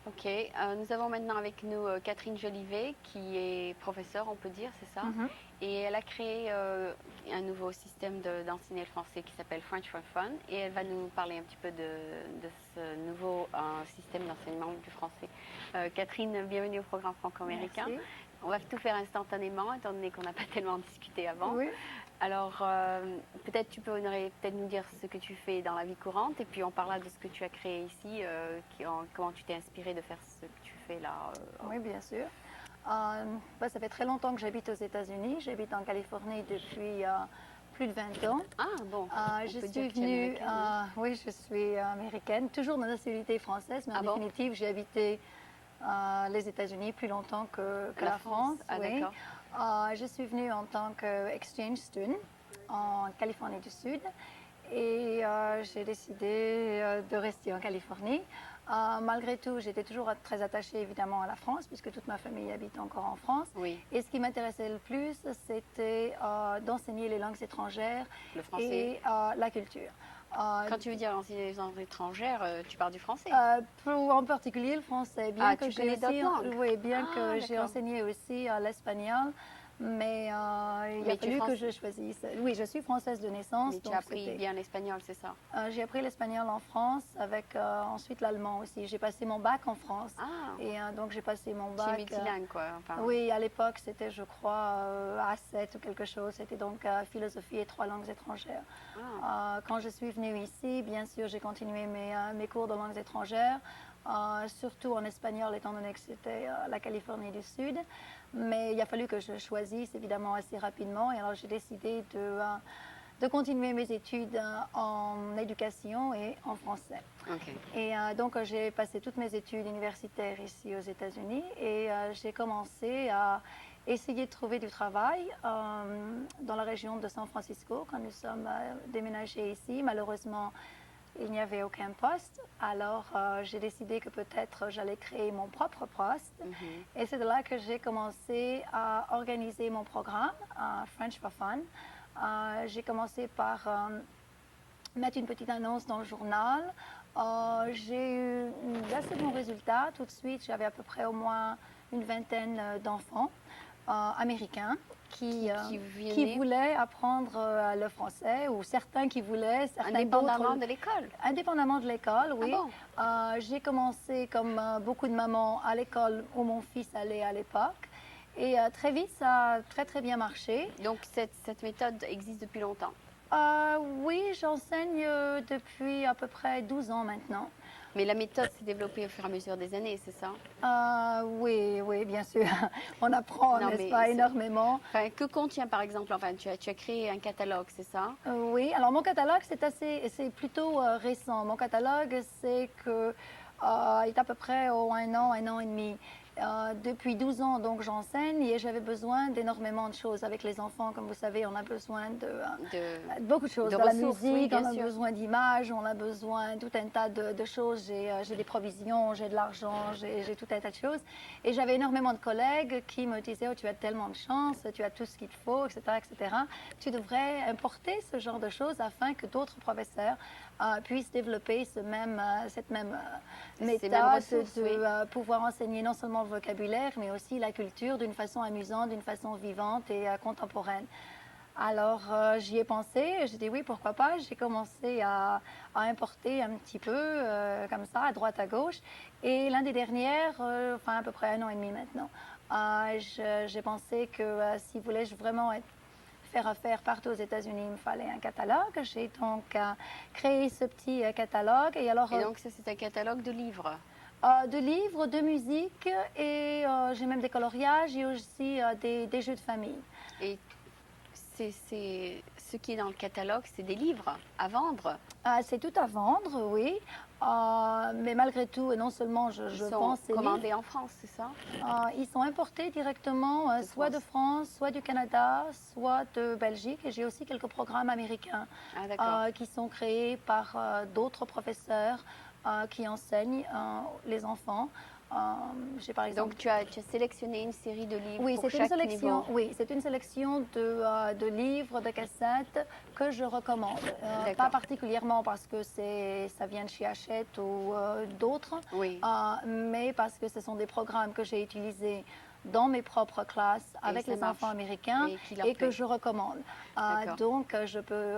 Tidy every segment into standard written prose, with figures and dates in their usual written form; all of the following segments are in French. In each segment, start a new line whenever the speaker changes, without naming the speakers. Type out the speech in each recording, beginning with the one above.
Ok, nous avons maintenant avec nous Catherine Jolivet, qui est professeure, on peut dire, c'est ça?
Mhm.
Et elle a créé un nouveau système d'enseigner le français qui s'appelle French for Fun. Et elle va nous parler un petit peu de ce nouveau système d'enseignement du français. Catherine, bienvenue au programme franco-américain.
Merci.
On va tout faire instantanément, étant donné qu'on n'a pas tellement discuté avant.
Oui,
Alors, peut-être tu peux peut-être nous dire ce que tu fais dans la vie courante, et puis on parlera de ce que tu as créé ici, comment tu t'es inspiré de faire ce que tu fais là.
oui, bien sûr. Ça fait très longtemps que j'habite aux États-Unis. J'habite en Californie depuis plus de 20 ans.
Ah bon, on
Je
peut dire
suis
que tu es
venue,
américaine, oui.
oui, je suis américaine, toujours de nationalité française, mais en
Ah bon?
définitive, j'ai habité les États-Unis plus longtemps que
La
la
France?
France,
Ah
oui.
d'accord.
Je suis venue en tant qu'exchange student en Californie du Sud et j'ai décidé de rester en Californie. Malgré tout, j'étais toujours très attachée évidemment à la France puisque toute ma famille habite encore en France.
Oui,
Et ce qui m'intéressait le plus, c'était d'enseigner les langues étrangères
le français.
et la culture.
Quand tu veux dire enseigner les langues étrangères, tu parles du français.
En particulier le français,
Ah, tu connais d'autres langues?
oui, bien
Ah
que j'ai
d'accord.
enseigné aussi l'espagnol, mais il a
Mais tu,
fallu que je choisisse. Oui, je suis française de naissance,
mais tu as
donc
appris bien l'espagnol, c'est ça?
j'ai appris l'espagnol en France, avec ensuite l'allemand aussi. J'ai passé mon bac en France,
Ah,
et donc j'ai passé mon
tu es
bac.
multilingue quoi. Enfin,
Oui, à l'époque, c'était, je crois, A7 ou quelque chose. C'était donc philosophie et 3 langues étrangères.
ah,
Quand je suis venue ici, bien sûr, j'ai continué mes cours de langues étrangères, surtout en espagnol, étant donné que c'était la Californie du Sud. Mais il a fallu que je choisisse, évidemment, assez rapidement. Et alors, j'ai décidé de continuer mes études en éducation et en français.
ok.
Et donc, j'ai passé toutes mes études universitaires ici aux États-Unis et j'ai commencé à essayer de trouver du travail dans la région de San Francisco quand nous sommes déménagés ici. Malheureusement, il n'y avait aucun poste. Alors, j'ai décidé que peut-être j'allais créer mon propre poste. Et c'est de là que j'ai commencé à organiser mon programme, French for Fun. J'ai commencé par mettre une petite annonce dans le journal. J'ai eu d'assez bons résultats. Tout de suite, j'avais à peu près au moins une vingtaine d'enfants américains qui
Venaient
voulaient apprendre le français, ou certains qui voulaient, certains
indépendamment
d'autres.
de l'école.
Indépendamment de l'école,
Ah
oui.
bon?
J'ai commencé, comme beaucoup de mamans, à l'école où mon fils allait à l'époque. Et très vite, ça a très très bien marché.
Donc cette méthode existe depuis longtemps.
Oui, j'enseigne depuis à peu près 12 ans maintenant.
Mais la méthode s'est développée au fur et à mesure des années, c'est ça?
Oui, oui, bien sûr. On apprend,
Non,
n'est-ce
mais
pas, énormément.
enfin, que contient par exemple, enfin, tu as créé un catalogue, c'est ça?
Oui, alors mon catalogue, c'est plutôt récent. Mon catalogue, c'est que il est à peu près au un an et demi. Depuis 12 ans, donc j'enseigne et j'avais besoin d'énormément de choses avec les enfants. Comme vous savez, on a besoin
De,
de beaucoup de choses.
de
De la
ressources, oui,
musique, on
bien
a
sûr.
besoin d'images, on a besoin de tout un tas de choses. J'ai des provisions, j'ai de l'argent, j'ai tout un tas de choses. Et j'avais énormément de collègues qui me disaient, oh, tu as tellement de chance, tu as tout ce qu'il te faut, etc., etc. Tu devrais importer ce genre de choses afin que d'autres professeurs puissent développer cette même méthode
ressources,
de
oui.
pouvoir enseigner non seulement le vocabulaire, mais aussi la culture d'une façon amusante, d'une façon vivante et contemporaine. Alors, j'y ai pensé, j'ai dit oui, pourquoi pas. J'ai commencé à importer un petit peu, comme ça, à droite, à gauche. Et l'année dernière, enfin à peu près un an et demi maintenant, j'ai pensé que si voulais vraiment faire affaire partout aux États-Unis, il me fallait un catalogue. J'ai donc créé ce petit catalogue. Et alors,
Et donc ça, c'est un catalogue de livres.
de livres, de musique, et j'ai même des coloriages et aussi des jeux de famille.
Et ce qui est dans le catalogue, c'est des livres à vendre.
C'est tout à vendre, oui. Mais malgré tout, non seulement
Ils
je
sont
vends ces livres,
commandés en France, c'est ça?
ils sont importés directement
De
soit
France.
de France, soit du Canada, soit de Belgique. Et j'ai aussi quelques programmes américains
Ah d'accord.
qui sont créés par d'autres professeurs qui enseignent les enfants. J'ai par exemple.
Donc tu as sélectionné une série de livres
Oui,
pour
c'est une
chaque
sélection.
niveau.
Oui, c'est une sélection de livres, de cassettes que je recommande.
D'accord.
Pas particulièrement parce que ça vient de chez Hachette ou d'autres,
Oui.
mais parce que ce sont des programmes que j'ai utilisés dans mes propres classes avec
ça
les
marche.
enfants américains
Et qui leur
et que
plaît.
je recommande.
D'accord.
Donc, je peux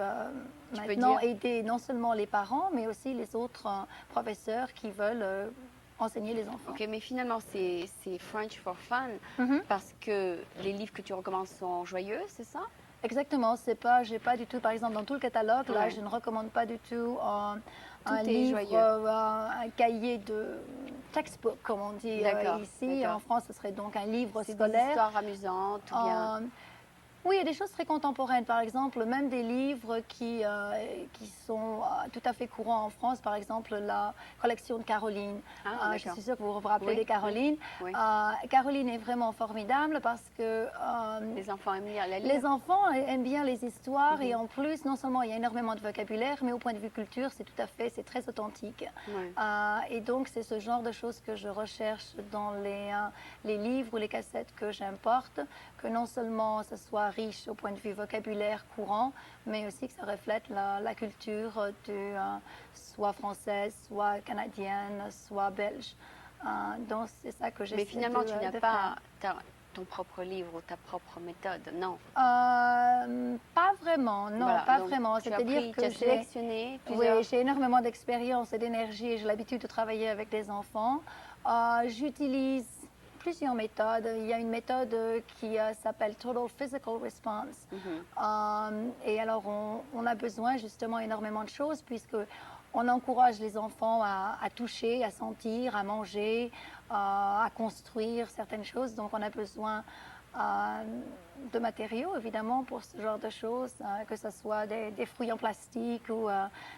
Tu peux
maintenant
dire-
aider non seulement les parents, mais aussi les autres professeurs qui veulent enseigner les enfants.
Ok, mais finalement c'est French for Fun
Mhm.
parce que les livres que tu recommandes sont joyeux, c'est ça?
Exactement, c'est pas, j'ai pas du tout, par exemple, dans tout le catalogue, là,
Ouais.
je ne recommande pas du tout
Tout
un
est
livre,
joyeux.
un cahier de textbook, comme on dit
D'accord,
ici.
d'accord.
En France, ce serait donc un livre
C'est des
scolaire.
histoires amusantes ou bien.
Oui, il y a des choses très contemporaines, par exemple, même des livres qui sont tout à fait courants en France, par exemple la collection de Caroline.
Ah,
Je
d'accord.
suis sûre que vous vous rappelez
Oui,
de Caroline.
oui.
Caroline est vraiment formidable parce que
Les enfants aiment lire la
les
lire.
enfants aiment bien les histoires et en plus, non seulement il y a énormément de vocabulaire, mais au point de vue culture, c'est très authentique.
Ouais.
Et donc, c'est ce genre de choses que je recherche dans les livres ou les cassettes que j'importe, que non seulement ce soit riche au point de vue vocabulaire courant, mais aussi que ça reflète la culture soit française, soit canadienne, soit belge. Donc, c'est ça que j'essaie
Mais finalement, tu n'as
de
pas
faire.
ton propre livre ou ta propre méthode, non.
Pas vraiment, non,
Voilà,
pas
donc,
vraiment.
tu as
C'est-à-dire que
sélectionné plusieurs.
oui, j'ai énormément d'expérience et d'énergie et j'ai l'habitude de travailler avec des enfants. J'utilise plusieurs méthodes. Il y a une méthode qui s'appelle Total Physical Response. Et alors, on a besoin justement énormément de choses puisque on encourage les enfants à toucher, à sentir, à manger, à construire certaines choses. Donc, on a besoin de matériaux, évidemment, pour ce genre de choses, que ce soit des fruits en plastique ou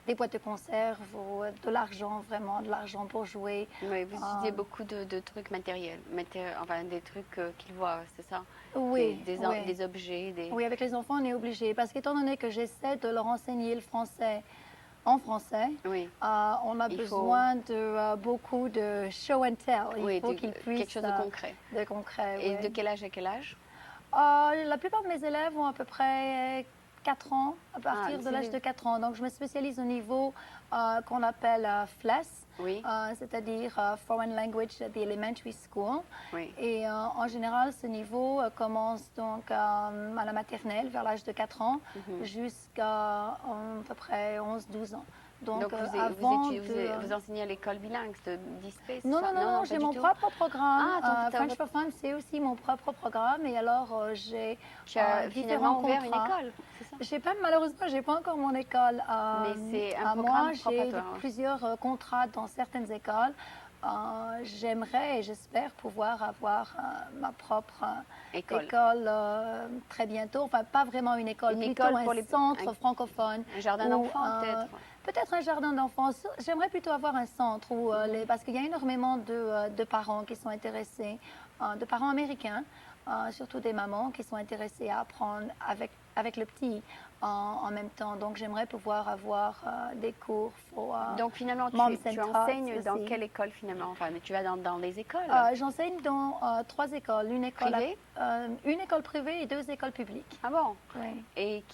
des boîtes de conserve ou de l'argent, vraiment, de l'argent pour jouer.
Oui, vous utilisez beaucoup de trucs matériels, enfin des trucs qu'ils voient, c'est ça?
Oui, oui.
Des objets, des.
Oui, avec les enfants, on est obligé. Parce qu'étant donné que j'essaie de leur enseigner le français en français,
Oui.
on a besoin de beaucoup de show and tell. Il faut qu'ils puissent.
Quelque chose de concret.
De concret,
Et
oui.
de quel âge à quel âge?
La plupart de mes élèves ont à peu près 4 ans, à partir de l'âge de 4 ans. Donc, je me spécialise au niveau qu'on appelle FLES,
Oui.
c'est-à-dire Foreign Language at the Elementary School.
Oui.
Et en général, ce niveau commence donc à la maternelle, vers l'âge de 4 ans, jusqu'à à peu près 11-12 ans. Donc
vous enseignez à l'école bilingue de d'ISPE?
Non, j'ai mon propre programme. French for Fun, c'est aussi mon propre programme. Et alors, j'ai
tu as
différents
finalement ouvert
contrats.
une école, c'est ça?
Malheureusement, j'ai pas encore mon école.
Mais c'est un
moi,
programme propre à
j'ai
toi,
plusieurs contrats dans certaines écoles. J'aimerais et j'espère pouvoir avoir ma propre école très bientôt. Enfin, pas vraiment une école, plutôt un centre francophone.
Un jardin d'enfants, peut-être?
Peut-être un jardin d'enfants. J'aimerais plutôt avoir un centre où parce qu'il y a énormément de parents qui sont intéressés, de parents américains, surtout des mamans qui sont intéressées à apprendre avec le petit en même temps. Donc, j'aimerais pouvoir avoir des cours pour
Donc, finalement, tu enseignes dans quelle école, finalement? Enfin, tu vas dans les écoles?
J'enseigne dans 3 écoles. Une école privée et 2 écoles publiques.
Ah bon?
Oui.
Et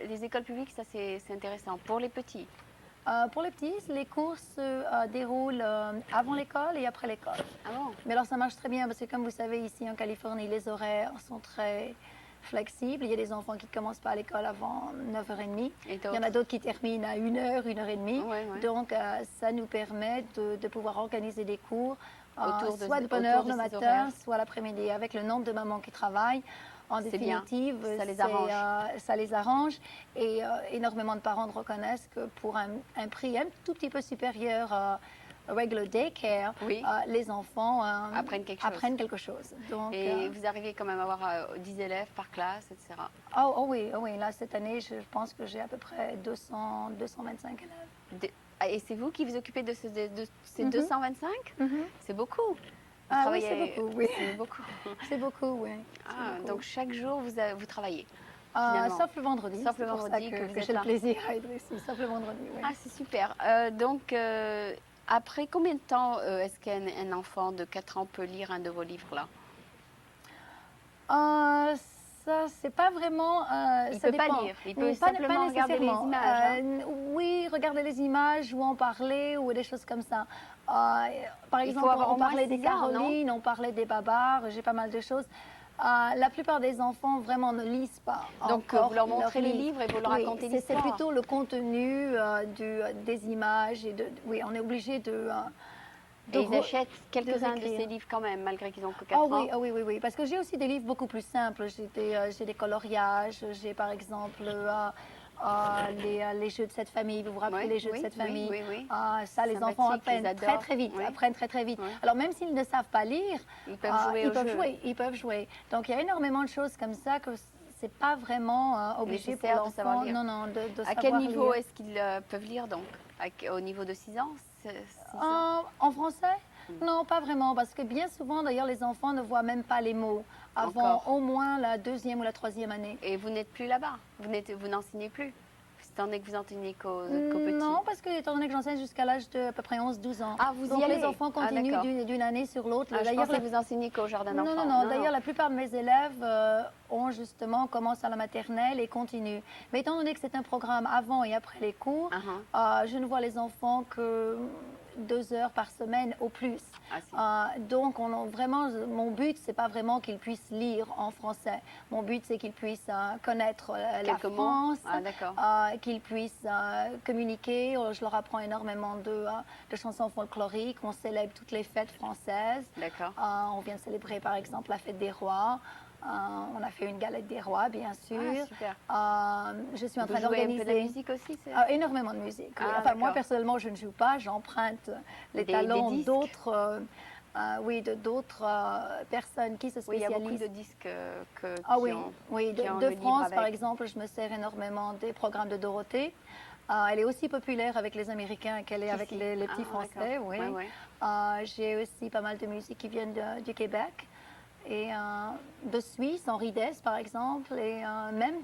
les écoles publiques, ça, c'est intéressant. Pour les petits?
Pour les petits, les cours se déroulent avant l'école et après l'école.
Ah bon?
Mais alors, ça marche très bien parce que, comme vous savez, ici en Californie, les horaires sont très flexible. Il y a des enfants qui ne commencent pas à l'école avant 9h30. Il y en a d'autres qui terminent à 1h, 1h30.
Ouais.
Donc, ça nous permet de pouvoir organiser des cours, soit de bonne
heure
heure le matin, soit l'après-midi. Avec le nombre de mamans qui travaillent, en définitive, ça les arrange. Et énormément de parents reconnaissent que pour un prix un tout petit peu supérieur regular daycare, les enfants apprennent quelque chose. Donc,
et vous arrivez quand même à avoir 10 élèves par classe, etc.
Oh oui. Là, cette année, je pense que j'ai à peu près 225 élèves.
Et c'est vous qui vous occupez de ces 225? C'est beaucoup.
Oui, c'est beaucoup, oui.
C'est beaucoup.
C'est beaucoup, oui.
Donc chaque jour, vous travaillez?
Sauf le vendredi.
C'est pour ça que
j'ai le plaisir à être ici, sauf le vendredi. Oui.
Ah, c'est super. Donc, Après combien de temps est-ce qu'un enfant de 4 ans peut lire un de vos livres-là?
Ça, c'est pas vraiment.
Il
Ça
peut pas
dépend.
lire, il peut
Pas
simplement regarder les
nécessairement.
images.
Oui, regarder les images ou en parler ou des choses comme ça. Par
Il faut
exemple,
avoir
on
au moins
parlait des
6 ans, non?
Carolines, on parlait des Babar, j'ai pas mal de choses. La plupart des enfants vraiment ne lisent pas
Donc
encore
vous leur
leurs
montrez les
livres.
livres et vous leur
Oui,
racontez
c'est
l'histoire.
plutôt le contenu des images. Oui, on est obligé
Et ils achètent quelques-uns de
réécrire.
ces livres quand même, malgré qu'ils ont que 4 ans.
Oui, oui, oui, parce que j'ai aussi des livres beaucoup plus simples. J'ai des coloriages, j'ai par exemple les jeux de cette famille. Vous vous rappelez
Oui,
les jeux
oui,
de cette
oui,
famille?
oui, oui.
Ça, les enfants
Sympathique, ils
apprennent très
adorent.
très vite.
Oui.
Apprennent très très vite.
Oui.
Alors même s'ils ne savent pas lire,
Ils peuvent jouer au jeu.
ils peuvent jouer. Donc il y a énormément de choses comme ça que c'est pas vraiment obligé pour
Nécessaire de savoir
l'enfant.
lire.
Non, non, de
À
savoir
quel niveau
lire.
est-ce qu'ils peuvent lire donc? Au niveau de 6 ans? 6 ans?
En français? Non, pas vraiment, parce que bien souvent, d'ailleurs, les enfants ne voient même pas les mots avant
Encore.
au moins la 2e ou la 3e année.
Et vous n'êtes plus là-bas? Vous n'enseignez plus? Étant donné que vous enseignez qu'aux petits?
Non, parce que étant donné que j'enseigne jusqu'à l'âge de à peu près 11-12 ans.
Ah, vous y
Donc
allez?
les enfants
Ah,
continuent
d'accord.
d'une année sur l'autre.
Ah, je
D'ailleurs,
pensais que vous enseignez qu'au jardin d'enfants.
non, non, non. D'ailleurs, la plupart de mes élèves commencent à la maternelle et continuent. Mais étant donné que c'est un programme avant et après les cours, je ne vois les enfants que 2 heures par semaine au plus.
Ah, si.
Donc, vraiment, mon but, c'est pas vraiment qu'ils puissent lire en français. Mon but, c'est qu'ils puissent connaître la
Quelques mots.
France,
Ah, d'accord.
qu'ils puissent communiquer. Je leur apprends énormément de chansons folkloriques. On célèbre toutes les fêtes françaises.
D'accord.
On vient de célébrer, par exemple, la fête des rois. On a fait une galette des rois, bien sûr.
Ah, super.
Je suis en train
Vous jouez un
d'organiser
peu de musique aussi?
énormément de musique. Oui.
Ah,
Enfin, moi,
d'accord.
personnellement, je ne joue pas. J'emprunte les
Des
talents
disques?
d'autres personnes qui se
Oui, il y a
spécialisent.
beaucoup de disques
Oui, oui.
qui ont
De
le livre
France,
avec.
par exemple, je me sers énormément des programmes de Dorothée. Elle est aussi populaire avec les Américains qu'elle est avec les petits Français. Oui.
Ouais, ouais.
J'ai aussi pas mal de musique qui viennent du Québec et de Suisse, Henri Dess par exemple, et même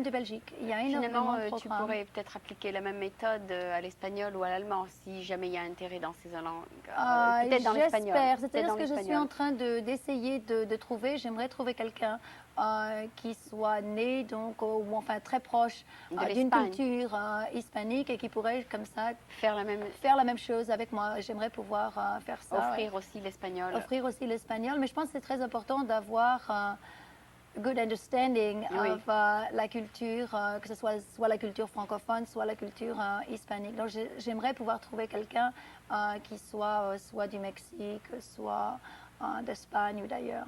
de Belgique. Il y a énormément
Finalement,
de
tu
programmes.
pourrais peut-être appliquer la même méthode à l'espagnol ou à l'allemand si jamais il y a intérêt dans ces langues. Peut-être dans l'espagnol.
J'espère.
Peut-être
C'est-à-dire
dans
ce que je suis
l'espagnol.
en train d'essayer de trouver. J'aimerais trouver quelqu'un qui soit né, donc, ou enfin très proche
De
d'une
l'Espagne.
culture hispanique et qui pourrait comme ça
Faire la même.
faire la même chose avec moi. J'aimerais pouvoir faire ça.
Offrir aussi l'espagnol.
Offrir aussi l'espagnol. Mais je pense que c'est très important d'avoir good understanding
Oui.
of la culture, que ce soit la culture francophone, soit la culture hispanique. Donc j'aimerais pouvoir trouver quelqu'un qui soit du Mexique, soit d'Espagne ou d'ailleurs.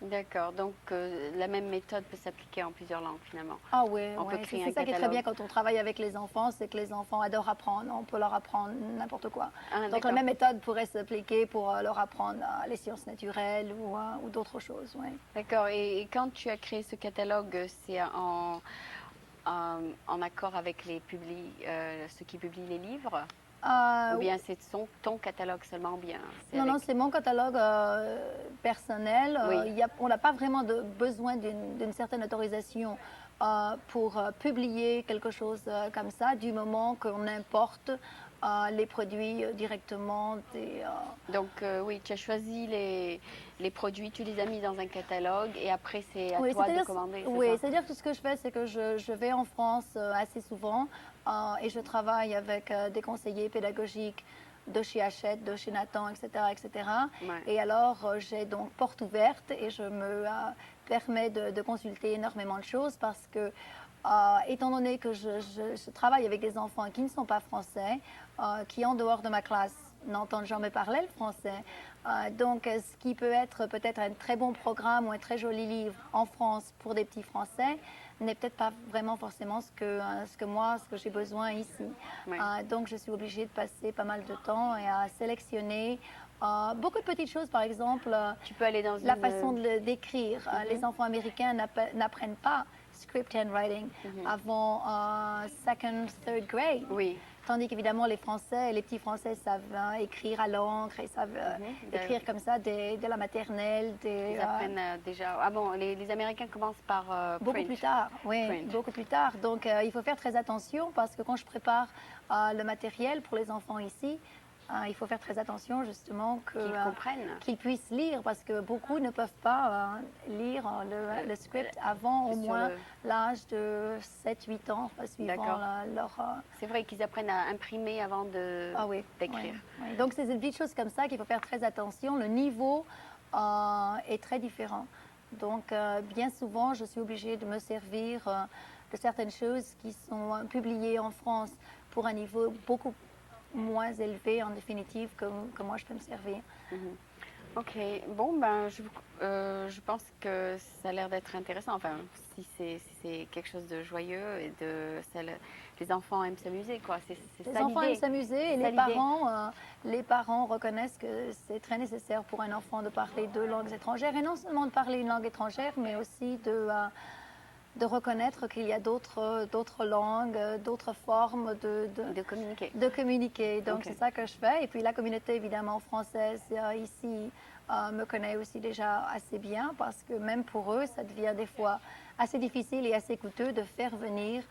D'accord. Donc la même méthode peut s'appliquer en plusieurs langues finalement.
Ah oui,
On peut créer
c'est
un
ça qui est très
catalogue.
bien quand on travaille avec les enfants, c'est que les enfants adorent apprendre. On peut leur apprendre n'importe quoi.
Ah,
Donc
d'accord.
la même méthode pourrait s'appliquer pour leur apprendre les sciences naturelles ou d'autres choses. Oui.
D'accord. Et quand tu as créé ce catalogue, c'est en accord avec ceux qui publient les livres? Ou bien c'est ton catalogue seulement ou bien c'est
Non,
avec-
c'est mon catalogue personnel.
Oui.
On n'a pas vraiment besoin d'une certaine autorisation pour publier quelque chose comme ça, du moment qu'on importe les produits directement des...
Donc oui, tu as choisi les produits, tu les as mis dans un catalogue et après c'est à
Oui,
toi de
c'est-à-dire-
commander. c'est
Oui,
ça?
c'est-à-dire que ce que je fais, c'est que je vais en France assez souvent et je travaille avec des conseillers pédagogiques de chez Hachette, de chez Nathan, etc., etc.
Ouais.
Et alors, j'ai donc porte ouverte et je me permets de consulter énormément de choses parce que, étant donné que je travaille avec des enfants qui ne sont pas français, qui en dehors de ma classe n'entendent jamais parler le français, donc ce qui peut être peut-être un très bon programme ou un très joli livre en France pour des petits Français n'est peut-être pas vraiment forcément ce que j'ai besoin ici.
Oui.
Donc je suis obligée de passer pas mal de temps et à sélectionner beaucoup de petites choses, par exemple
Tu peux aller dans
la
une...
façon d'écrire. Les enfants américains n'apprennent pas script handwriting avant second, third grade.
Oui.
Tandis qu'évidemment, les Français, les petits Français savent écrire à l'encre et savent écrire comme ça dès la maternelle.
Ils apprennent déjà. Ah bon, les Américains commencent par
beaucoup
print.
plus tard, oui,
Print.
beaucoup plus tard. Donc, il faut faire très attention parce que quand je prépare le matériel pour les enfants ici, il faut faire très attention justement
Qu'ils comprennent.
qu'ils puissent lire parce que beaucoup ne peuvent pas lire le script avant au
Sur
moins l'âge de 7-8 ans, suivant
D'accord.
leur...
C'est vrai qu'ils apprennent à imprimer avant
Ah oui,
d'écrire.
oui, oui. Donc, c'est des petites choses comme ça qu'il faut faire très attention. Le niveau est très différent. Donc, bien souvent, je suis obligée de me servir de certaines choses qui sont publiées en France pour un niveau beaucoup moins élevé, en définitive, que moi, je peux me servir.
Ok, bon, ben, je pense que ça a l'air d'être intéressant. Enfin, si c'est quelque chose de joyeux et les enfants aiment s'amuser, quoi. C'est
Les
ça
enfants
l'idée.
aiment s'amuser et
C'est ça
les parents reconnaissent que c'est très nécessaire pour un enfant de parler deux langues étrangères et non seulement de parler une langue étrangère, mais aussi de reconnaître qu'il y a d'autres langues, d'autres formes
de communiquer.
de communiquer. Donc,
Ok.
c'est ça que je fais. Et puis, la communauté, évidemment, française ici me connaît aussi déjà assez bien parce que même pour eux, ça devient des fois assez difficile et assez coûteux de faire venir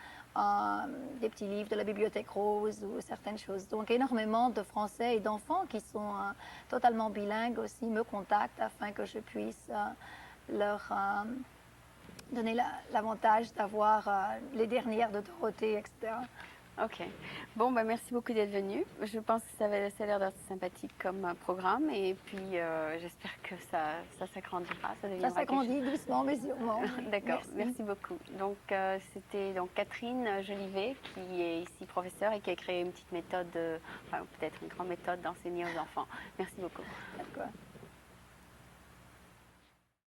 des petits livres de la Bibliothèque Rose ou certaines choses. Donc, énormément de Français et d'enfants qui sont totalement bilingues aussi me contactent afin que je puisse leur donner l'avantage d'avoir les dernières de Dorothée, etc.
Ok. Bon, ben, merci beaucoup d'être venu. Je pense que ça a l'air d'être sympathique comme programme et puis j'espère que ça s'agrandira. Ça
Ça
deviendra
s'agrandit doucement, mais sûrement.
D'accord, merci beaucoup. Donc, c'était donc Catherine Jolivet qui est ici professeure et qui a créé une petite méthode, enfin peut-être une grande méthode d'enseigner aux enfants. Merci beaucoup.
D'accord.